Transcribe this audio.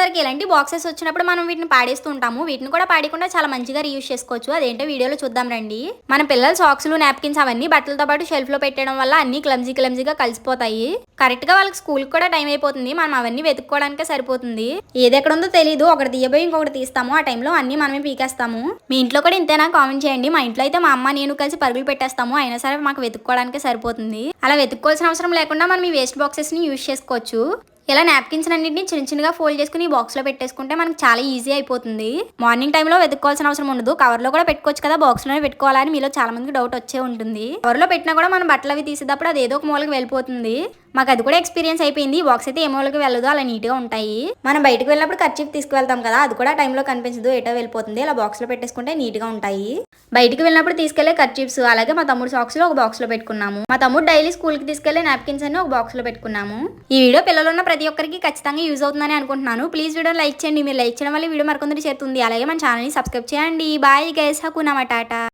కొందరికి ఇలాంటి బాక్సెస్ వచ్చినప్పుడు మనం వీటిని పాడేస్తూ ఉంటాము. వీటిని కూడా పాడకుండా చాలా మంచిగా రీయూజ్ చేసుకోవచ్చు. అదేంటో వీడియోలో చూద్దాం రండి. మన పిల్లల సాక్స్లు, నాప్కిన్స్ అవన్నీ బట్టలతో పాటు షెల్ఫ్ లో పెట్టడం వల్ల అన్ని క్లమ్జీగా కలిసిపోతాయి. కరెక్ట్ గా వాళ్ళకి స్కూల్ కూడా టైం అయిపోతుంది. మనం అవన్నీ వెతుక్కోవడానికే సరిపోతుంది. ఏది ఎక్కడ ఉందో తెలియదు, ఒకటి తీయబోయి ఇంకొకటి తీస్తాము. ఆ టైంలో అన్ని మనమే పీకేస్తాము. మీ ఇంట్లో కూడా ఇంతేనా? కామెంట్ చేయండి. మా ఇంట్లో అయితే మా అమ్మ నేను కలిసి పరుగులు పెట్టేస్తాము. అయినా సరే మాకు వెతుక్కోవడానికే సరిపోతుంది. అలా వెతుక్కోవాల్సిన అవసరం లేకుండా మనం ఈ వేస్ట్ బాక్సెస్ ని యూజ్ చేసుకోవచ్చు. ఇలా నాప్కిన్స్ అన్నింటినీ చిన్నగా ఫోల్డ్ చేసుకుని ఈ బాక్స్ లో పెట్టేసుకుంటే మనకు చాలా ఈజీ అయిపోతుంది. మార్నింగ్ టైంలో వెతుక్కోవాల్సిన అవసరం ఉండదు. కవర్ లో కూడా పెట్టుకోవచ్చు కదా, బాక్స్ లోనే పెట్టుకోవాలని మీలో చాలా మందికి డౌట్ వచ్చే ఉంటుంది. కవర్ లో పెట్టినా కూడా మనం బట్టలు అవి తీసేటప్పుడు అది ఏదో ఒక మూలకి వెళ్ళిపోతుంది. మాకు అది కూడా ఎక్స్పీరియన్స్ అయిపోయింది. బాక్స్ అయితే ఏ మూలకి వెళ్ళదు, అలా నీట్ గా ఉంటాయి. మనం బయటకు వెళ్ళినప్పుడు కర్చీఫ్ తీసుకువెళ్తాం కదా, అది కూడా టైంలో కనిపించదు, ఏటో వెళ్ళిపోతుంది. ఇలా బాక్స్ లో పెట్టేసుకుంటే నీట్ గా ఉంటాయి. బయటికి వెళ్ళినప్పుడు తీసుకెళ్లే కర్చీఫ్స్, అలాగే మా తమ్ముడు సాక్స్ లో ఒక బాక్స్ లో పెట్టుకున్నాము. మా తమ్ముడు డైలీ స్కూల్ కి తీసుకెళ్లే నాప్కిన్స్ అన్ని ఒక బాక్స్ లో పెట్టుకున్నాము. ఈ వీడియో పిల్లలు ఉన్న ప్రతి ఒక్కరికి ఖచ్చితంగా యూజ్ అవుతుందని అనుకుంటున్నాను. ప్లీజ్ వీడియో లైక్ చేయండి. మీరు లైక్ చేయడం వల్ల వీడియో మరికొందరు చేరుతుంది. అలాగే మన ఛానల్ ని సబ్స్క్రైబ్ చేయండి. Bye guys, హకునా matata.